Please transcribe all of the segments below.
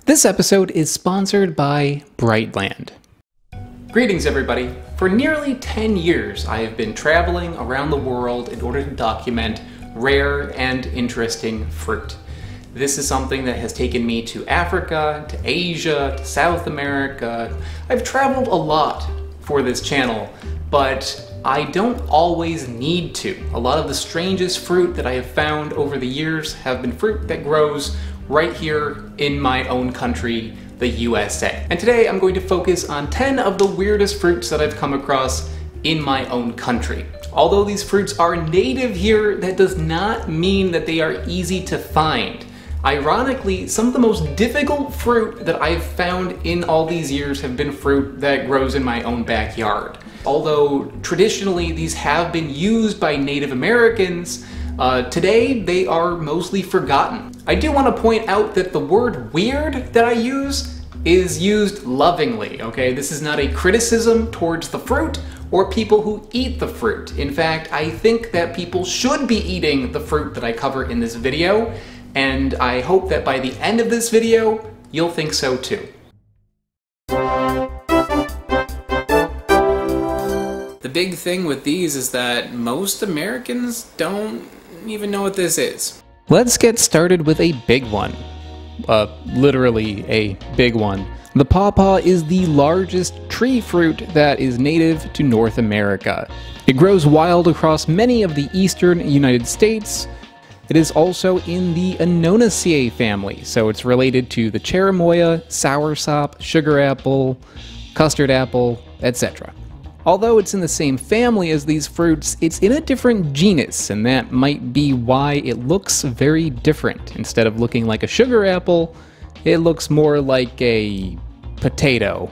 This episode is sponsored by Brightland. Greetings everybody. For nearly 10 years I have been traveling around the world in order to document rare and interesting fruit. This is something that has taken me to Africa, to Asia, to South America. I've traveled a lot for this channel, but I don't always need to. A lot of the strangest fruit that I have found over the years have been fruit that grows right here in my own country, the USA. And today I'm going to focus on 10 of the weirdest fruits that I've come across in my own country. Although these fruits are native here, that does not mean that they are easy to find. Ironically, some of the most difficult fruit that I've found in all these years have been fruit that grows in my own backyard. Although traditionally these have been used by Native Americans, today they are mostly forgotten. I do want to point out that the word weird that I use is used lovingly, okay? This is not a criticism towards the fruit or people who eat the fruit. In fact, I think that people should be eating the fruit that I cover in this video, and I hope that by the end of this video, you'll think so too. The big thing with these is that most Americans don't even know what this is. Let's get started with a big one. Literally a big one. The pawpaw is the largest tree fruit that is native to North America. It grows wild across many of the eastern United States. It is also in the Anonaceae family, so it's related to the cherimoya, soursop, sugar apple, custard apple, etc. Although it's in the same family as these fruits, it's in a different genus, and that might be why it looks very different. Instead of looking like a sugar apple, it looks more like a potato.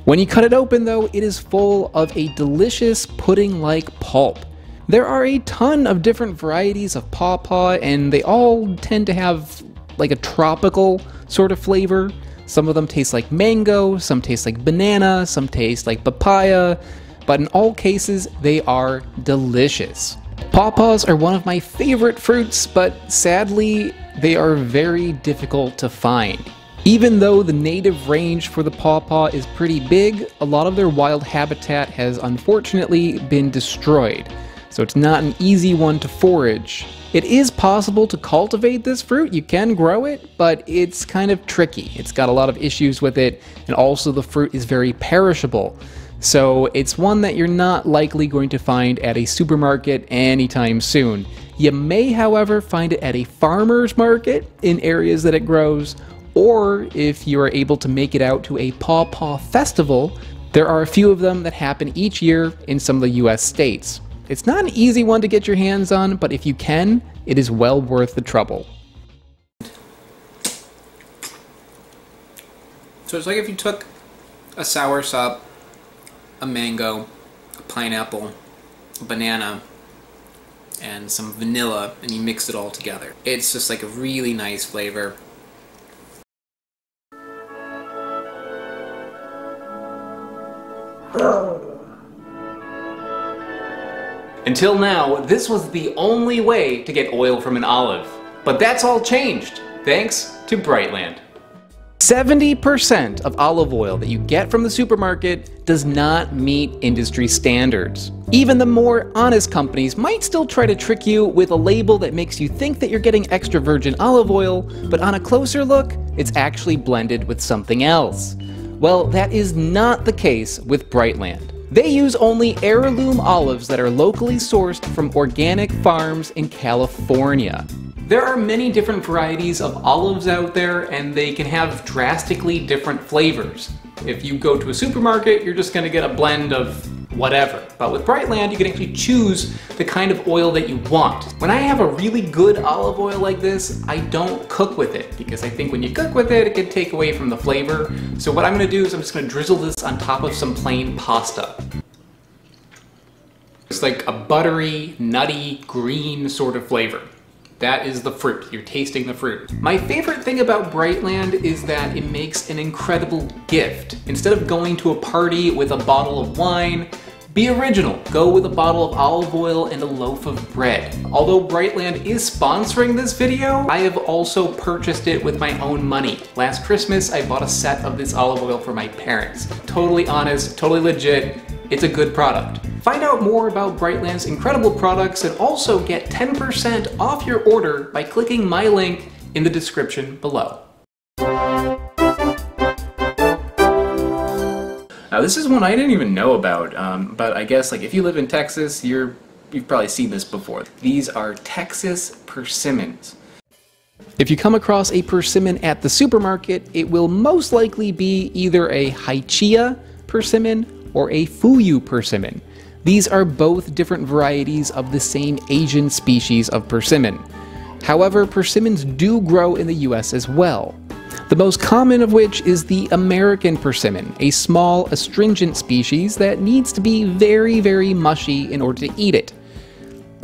When you cut it open though, it is full of a delicious pudding-like pulp. There are a ton of different varieties of pawpaw, and they all tend to have like a tropical sort of flavor. Some of them taste like mango, some taste like banana, some taste like papaya. But in all cases, they are delicious. Pawpaws are one of my favorite fruits, but sadly, they are very difficult to find. Even though the native range for the pawpaw is pretty big, a lot of their wild habitat has unfortunately been destroyed, so it's not an easy one to forage. It is possible to cultivate this fruit, you can grow it, but it's kind of tricky. It's got a lot of issues with it, and also the fruit is very perishable. So it's one that you're not likely going to find at a supermarket anytime soon. You may, however, find it at a farmer's market in areas that it grows, or if you are able to make it out to a Pawpaw festival. There are a few of them that happen each year in some of the US states. It's not an easy one to get your hands on, but if you can, it is well worth the trouble. So it's like if you took a soursop, a mango, a pineapple, a banana, and some vanilla, and you mix it all together. It's just like a really nice flavor. Until now, this was the only way to get oil from an olive. But that's all changed, thanks to Brightland. 70% of olive oil that you get from the supermarket does not meet industry standards. Even the more honest companies might still try to trick you with a label that makes you think that you're getting extra virgin olive oil, but on a closer look, it's actually blended with something else. Well, that is not the case with Brightland. They use only heirloom olives that are locally sourced from organic farms in California. There are many different varieties of olives out there, and they can have drastically different flavors. If you go to a supermarket, you're just going to get a blend of whatever. But with Brightland, you can actually choose the kind of oil that you want. When I have a really good olive oil like this, I don't cook with it, because I think when you cook with it, it can take away from the flavor. So what I'm going to do is I'm just going to drizzle this on top of some plain pasta. It's like a buttery, nutty, green sort of flavor. That is the fruit. You're tasting the fruit. My favorite thing about Brightland is that it makes an incredible gift. Instead of going to a party with a bottle of wine, Be original. Go with a bottle of olive oil and a loaf of bread. Although Brightland is sponsoring this video, I have also purchased it with my own money. Last Christmas, I bought a set of this olive oil for my parents. Totally honest, totally legit. It's a good product. Find out more about Brightland's incredible products and also get 10% off your order by clicking my link in the description below. Now this is one I didn't even know about, but I guess like if you live in Texas, you've probably seen this before. These are Texas persimmons. If you come across a persimmon at the supermarket, it will most likely be either a Hychia persimmon or a Fuyu persimmon. These are both different varieties of the same Asian species of persimmon. However, persimmons do grow in the US as well. The most common of which is the American persimmon, a small astringent species that needs to be very, very mushy in order to eat it.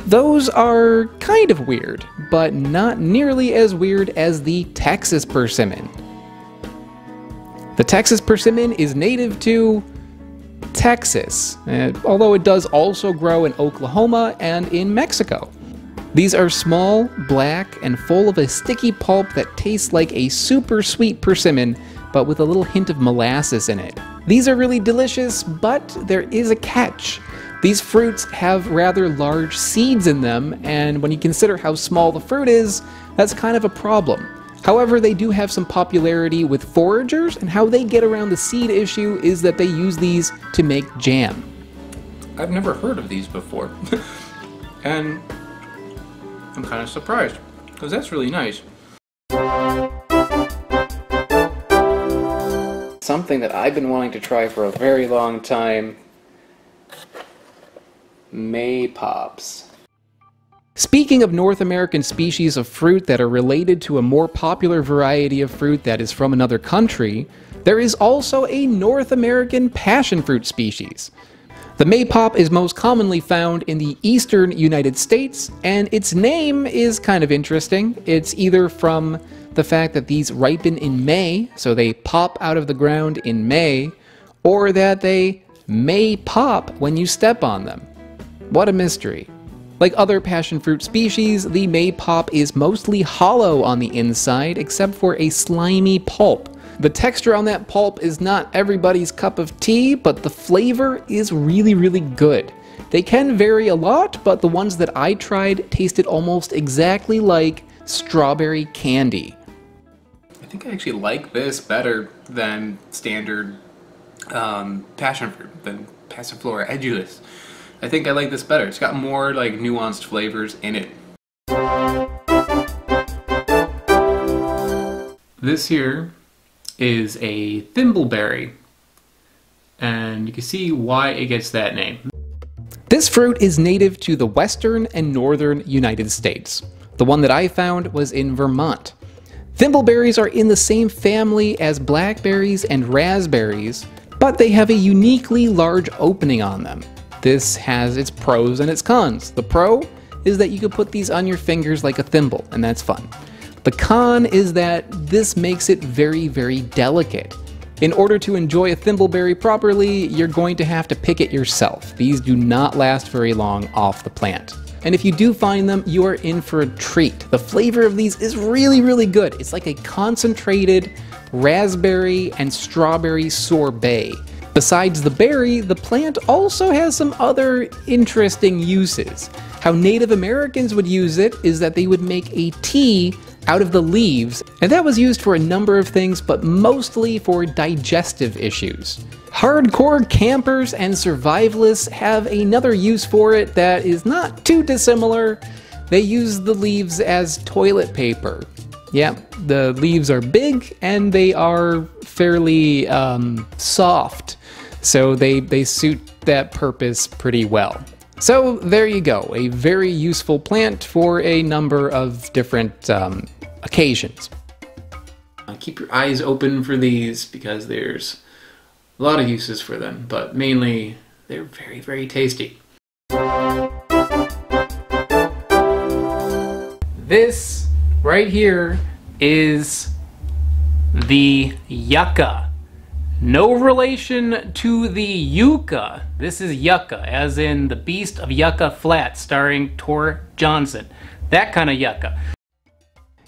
Those are kind of weird, but not nearly as weird as the Texas persimmon. The Texas persimmon is native to Texas, although it does also grow in Oklahoma and in Mexico. These are small, black, and full of a sticky pulp that tastes like a super sweet persimmon, but with a little hint of molasses in it. These are really delicious, but there is a catch. These fruits have rather large seeds in them, and when you consider how small the fruit is, that's kind of a problem. However, they do have some popularity with foragers, and how they get around the seed issue is that they use these to make jam. I've never heard of these before, and I'm kind of surprised, because that's really nice. Something that I've been wanting to try for a very long time. Maypops. Speaking of North American species of fruit that are related to a more popular variety of fruit that is from another country, there is also a North American passion fruit species. The Maypop is most commonly found in the eastern United States, and its name is kind of interesting. It's either from the fact that these ripen in May, so they pop out of the ground in May, or that they may pop when you step on them. What a mystery. Like other passion fruit species, the Maypop is mostly hollow on the inside, except for a slimy pulp. The texture on that pulp is not everybody's cup of tea, but the flavor is really, really good. They can vary a lot, but the ones that I tried tasted almost exactly like strawberry candy. I think I actually like this better than standard passion fruit, than Passiflora edulis. I think I like this better. It's got more like nuanced flavors in it. This here is a thimbleberry, and you can see why it gets that name. This fruit is native to the western and northern United States. The one that I found was in Vermont. Thimbleberries are in the same family as blackberries and raspberries, but they have a uniquely large opening on them. This has its pros and its cons. The pro is that you can put these on your fingers like a thimble, and that's fun. The con is that this makes it very, very delicate. In order to enjoy a thimbleberry properly, you're going to have to pick it yourself. These do not last very long off the plant. And if you do find them, you are in for a treat. The flavor of these is really, really good. It's like a concentrated raspberry and strawberry sorbet. Besides the berry, the plant also has some other interesting uses. How Native Americans would use it is that they would make a tea out of the leaves, and that was used for a number of things, but mostly for digestive issues. Hardcore campers and survivalists have another use for it that is not too dissimilar. They use the leaves as toilet paper. Yeah, the leaves are big and they are fairly soft, so they suit that purpose pretty well. So there you go, a very useful plant for a number of different occasions. Keep your eyes open for these because there's a lot of uses for them, but mainly they're very, very tasty. This right here is the yucca. No relation to the yucca. This is yucca, as in the Beast of Yucca Flat, starring Tor Johnson. That kind of yucca.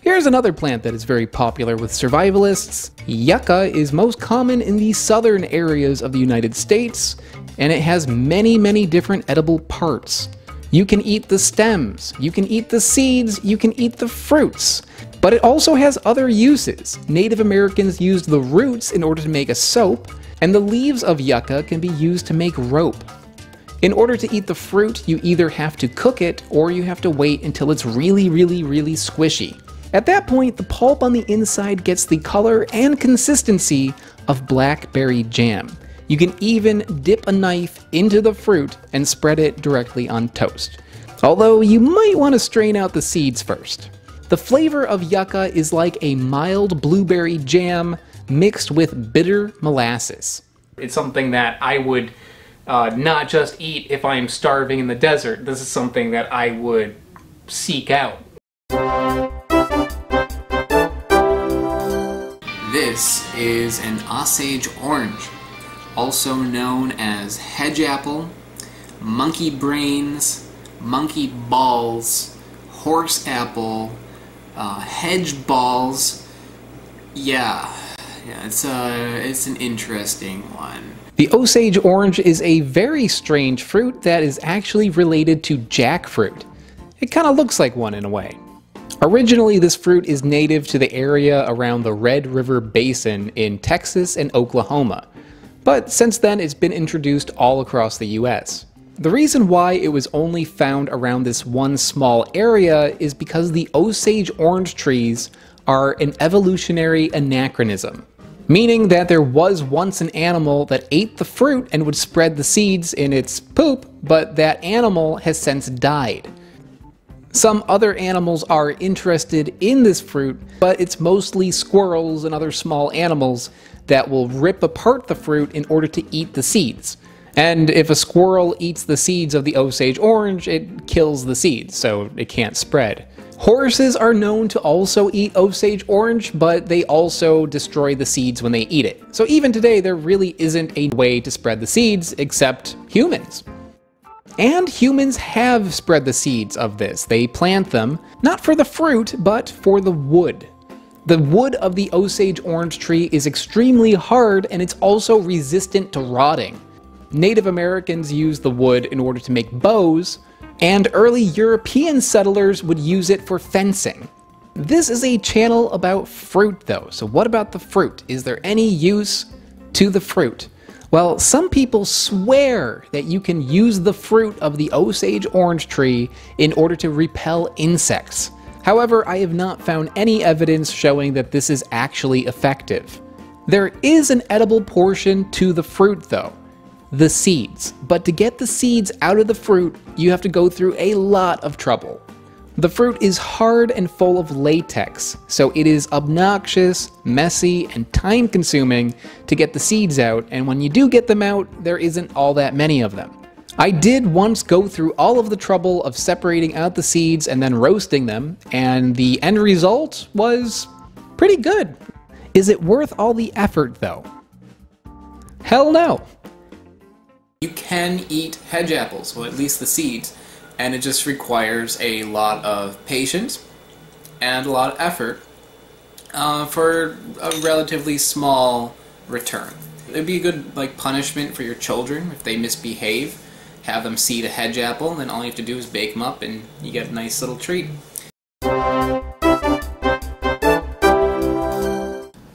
Here's another plant that is very popular with survivalists. Yucca is most common in the southern areas of the United States, and it has many, many different edible parts. You can eat the stems, you can eat the seeds, you can eat the fruits. But it also has other uses. Native Americans used the roots in order to make a soap, and the leaves of yucca can be used to make rope. In order to eat the fruit, you either have to cook it or you have to wait until it's really, really, really squishy. At that point, the pulp on the inside gets the color and consistency of blackberry jam. You can even dip a knife into the fruit and spread it directly on toast. Although you might want to strain out the seeds first. The flavor of yucca is like a mild blueberry jam mixed with bitter molasses. It's something that I would not just eat if I'm starving in the desert. This is something that I would seek out. This is an Osage orange, also known as hedge apple, monkey brains, monkey balls, horse apple, hedge balls. Yeah, it's an interesting one. The Osage orange is a very strange fruit that is actually related to jackfruit. It kind of looks like one in a way. Originally, this fruit is native to the area around the Red River Basin in Texas and Oklahoma, but since then it's been introduced all across the US. The reason why it was only found around this one small area is because the Osage orange trees are an evolutionary anachronism, meaning that there was once an animal that ate the fruit and would spread the seeds in its poop, but that animal has since died. Some other animals are interested in this fruit, but it's mostly squirrels and other small animals that will rip apart the fruit in order to eat the seeds. And if a squirrel eats the seeds of the Osage orange, it kills the seeds, so it can't spread. Horses are known to also eat Osage orange, but they also destroy the seeds when they eat it. So even today, there really isn't a way to spread the seeds except humans. And humans have spread the seeds of this. They plant them, not for the fruit, but for the wood. The wood of the Osage orange tree is extremely hard, and it's also resistant to rotting. Native Americans used the wood in order to make bows, and early European settlers would use it for fencing. This is a channel about fruit though, so what about the fruit? Is there any use to the fruit? Well, some people swear that you can use the fruit of the Osage orange tree in order to repel insects. However, I have not found any evidence showing that this is actually effective. There is an edible portion to the fruit though, the seeds. But to get the seeds out of the fruit, you have to go through a lot of trouble. The fruit is hard and full of latex, so it is obnoxious, messy, and time-consuming to get the seeds out, and when you do get them out, there isn't all that many of them. I did once go through all of the trouble of separating out the seeds and then roasting them, and the end result was pretty good. Is it worth all the effort, though? Hell no. You can eat hedge apples, well, at least the seeds, and it just requires a lot of patience and a lot of effort for a relatively small return. It'd be a good punishment for your children if they misbehave. Have them seed a hedge apple, and then all you have to do is bake them up and you get a nice little treat.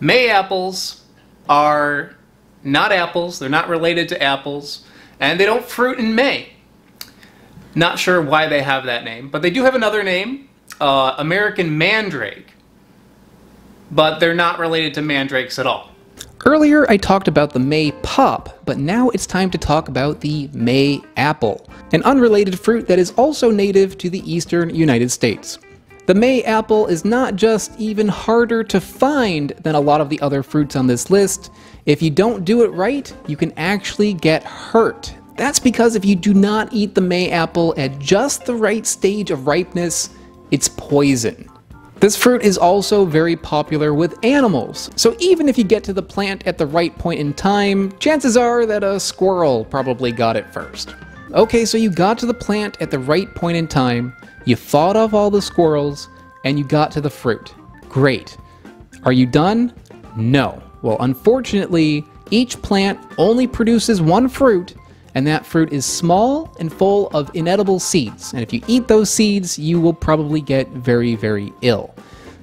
May apples are not apples, they're not related to apples, and they don't fruit in May. Not sure why they have that name, but they do have another name, American mandrake. But they're not related to mandrakes at all. Earlier I talked about the Maypop, but now it's time to talk about the May apple, an unrelated fruit that is also native to the eastern United States. The May apple is not just even harder to find than a lot of the other fruits on this list. If you don't do it right, you can actually get hurt. That's because if you do not eat the May apple at just the right stage of ripeness, it's poison. This fruit is also very popular with animals, so even if you get to the plant at the right point in time, chances are that a squirrel probably got it first. Okay, so you got to the plant at the right point in time, you fought off all the squirrels, and you got to the fruit. Great. Are you done? No. Well, unfortunately, each plant only produces one fruit, and that fruit is small and full of inedible seeds. And if you eat those seeds, you will probably get very, very ill.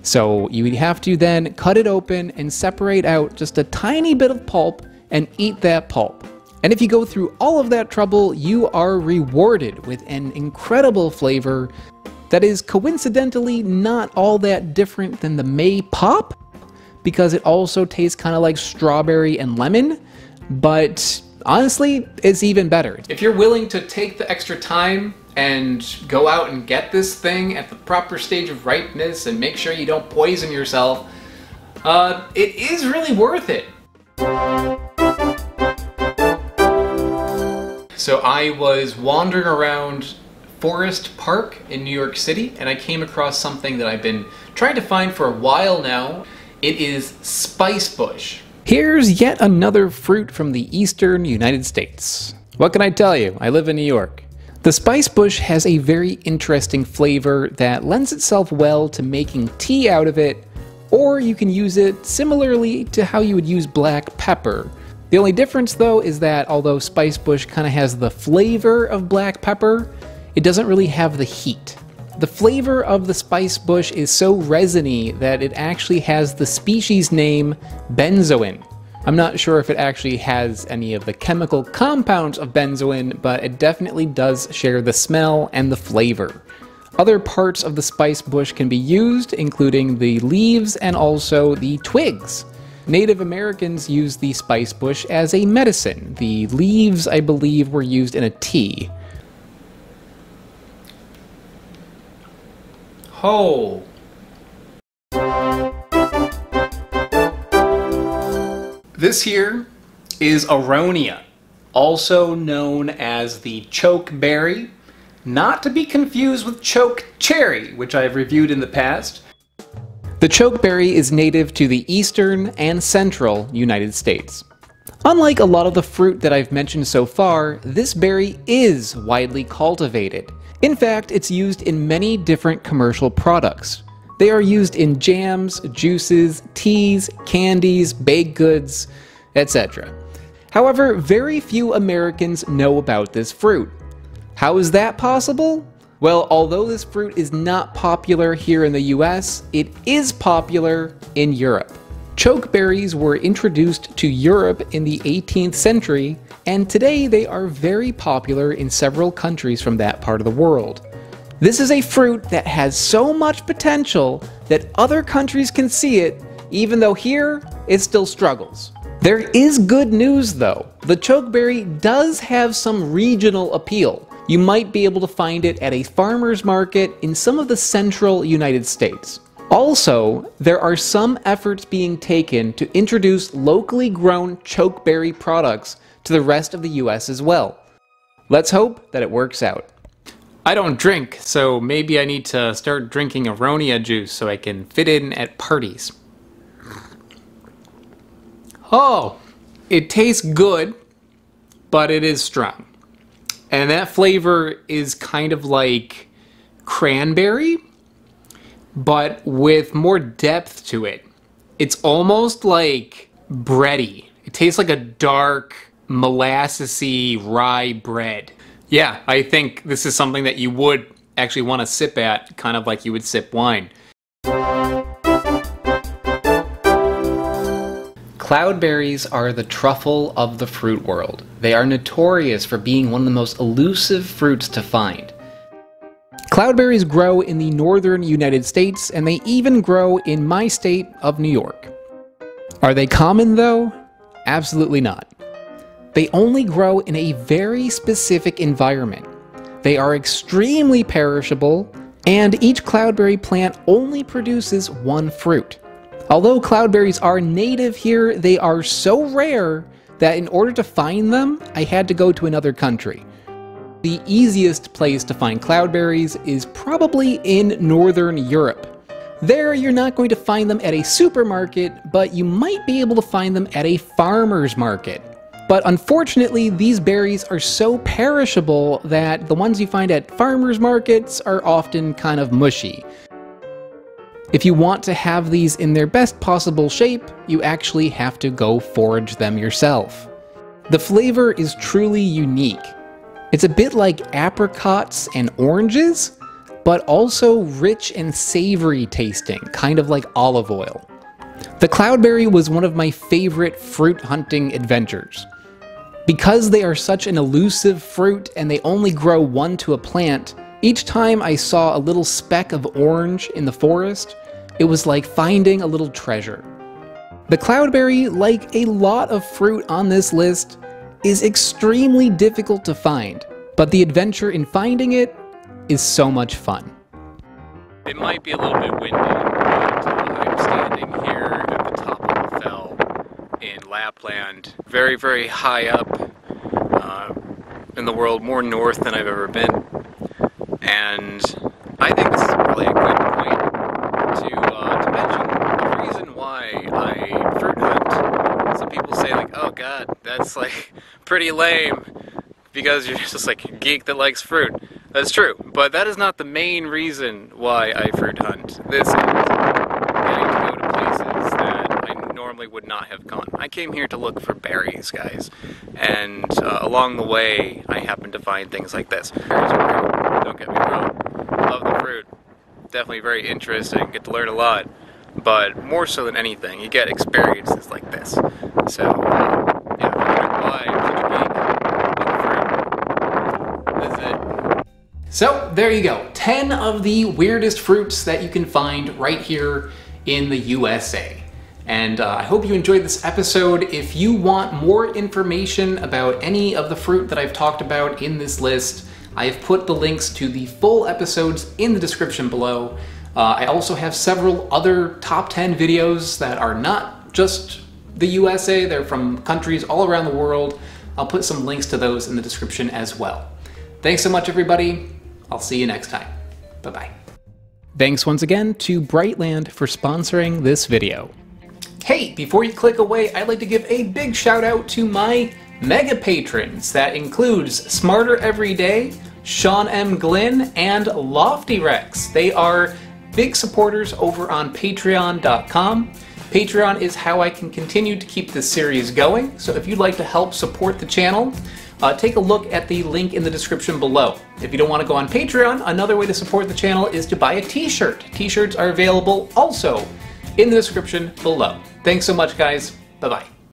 So you would have to then cut it open and separate out just a tiny bit of pulp and eat that pulp. And if you go through all of that trouble, you are rewarded with an incredible flavor that is coincidentally not all that different than the Maypop, because it also tastes kind of like strawberry and lemon, but honestly, it's even better. If you're willing to take the extra time and go out and get this thing at the proper stage of ripeness and make sure you don't poison yourself, it is really worth it. So I was wandering around Forest Park in New York City, and I came across something that I've been trying to find for a while now. It is spicebush. Here's yet another fruit from the eastern United States. What can I tell you? I live in New York. The spicebush has a very interesting flavor that lends itself well to making tea out of it, or you can use it similarly to how you would use black pepper. The only difference though is that although spicebush kind of has the flavor of black pepper, it doesn't really have the heat. The flavor of the spicebush is so resiny that it actually has the species name benzoin. I'm not sure if it actually has any of the chemical compounds of benzoin, but it definitely does share the smell and the flavor. Other parts of the spicebush can be used, including the leaves and also the twigs. Native Americans used the spicebush as a medicine. The leaves, I believe, were used in a tea. Oh. This here is aronia, also known as the chokeberry, not to be confused with choke cherry, which I've reviewed in the past. The chokeberry is native to the eastern and central United States. Unlike a lot of the fruit that I've mentioned so far, this berry is widely cultivated. In fact, it's used in many different commercial products. They are used in jams, juices, teas, candies, baked goods, etc. However, very few Americans know about this fruit. How is that possible? Well, although this fruit is not popular here in the US, it is popular in Europe. Chokeberries were introduced to Europe in the 18th century, and today they are very popular in several countries from that part of the world. This is a fruit that has so much potential that other countries can see it, even though here it still struggles. There is good news though. The chokeberry does have some regional appeal. You might be able to find it at a farmer's market in some of the central United States. Also, there are some efforts being taken to introduce locally grown chokeberry products to the rest of the US as well. Let's hope that it works out. I don't drink, so maybe I need to start drinking aronia juice so I can fit in at parties. Oh, it tastes good, but it is strong. And that flavor is kind of like cranberry, but with more depth to it. It's almost like bready. It tastes like a dark, molassesy rye bread. Yeah, I think this is something that you would actually want to sip at, kind of like you would sip wine. Cloudberries are the truffle of the fruit world. They are notorious for being one of the most elusive fruits to find. Cloudberries grow in the northern United States, and they even grow in my state of New York. Are they common though? Absolutely not. They only grow in a very specific environment. They are extremely perishable, and each cloudberry plant only produces one fruit. Although cloudberries are native here, they are so rare that in order to find them, I had to go to another country. The easiest place to find cloudberries is probably in Northern Europe. There, you're not going to find them at a supermarket, but you might be able to find them at a farmer's market. But unfortunately, these berries are so perishable that the ones you find at farmers markets are often kind of mushy. If you want to have these in their best possible shape, you actually have to go forage them yourself. The flavor is truly unique. It's a bit like apricots and oranges, but also rich and savory tasting, kind of like olive oil. The cloudberry was one of my favorite fruit hunting adventures. Because they are such an elusive fruit and they only grow one to a plant, each time I saw a little speck of orange in the forest, it was like finding a little treasure. The cloudberry, like a lot of fruit on this list, is extremely difficult to find, but the adventure in finding it is so much fun. It might be a little bit windy, but I'm standing here at the top of the fell in Lapland, very, very high up in the world, more north than I've ever been. And I think this is probably a good point to mention the reason why I fruit hunt. Some people say like, oh god, that's like pretty lame because you're just like a geek that likes fruit. That's true, but that is not the main reason why I fruit hunt. This is getting to go to places that I normally would not have gone. I came here to look for berries, guys, and along the way I happened to find things like this. Berries are great, don't get me wrong. Love the fruit. Definitely very interesting, get to learn a lot, but more so than anything, you get experiences like this. So, yeah, why I'm such a geek on the fruit. This is it. So there you go, 10 of the weirdest fruits that you can find right here in the USA. And I hope you enjoyed this episode. If you want more information about any of the fruit that I've talked about in this list, I have put the links to the full episodes in the description below. I also have several other top 10 videos that are not just the USA, they're from countries all around the world. I'll put some links to those in the description as well. Thanks so much, everybody. I'll see you next time. Bye-bye. Thanks once again to Brightland for sponsoring this video. Hey, before you click away, I'd like to give a big shout out to my mega patrons. That includes Smarter Every Day, Sean M. Glynn, and Loftyrex. They are big supporters over on patreon.com. Patreon is how I can continue to keep this series going, so if you'd like to help support the channel, take a look at the link in the description below. If you don't want to go on Patreon, another way to support the channel is to buy a t-shirt. T-shirts are available also in the description below. Thanks so much, guys. Bye-bye.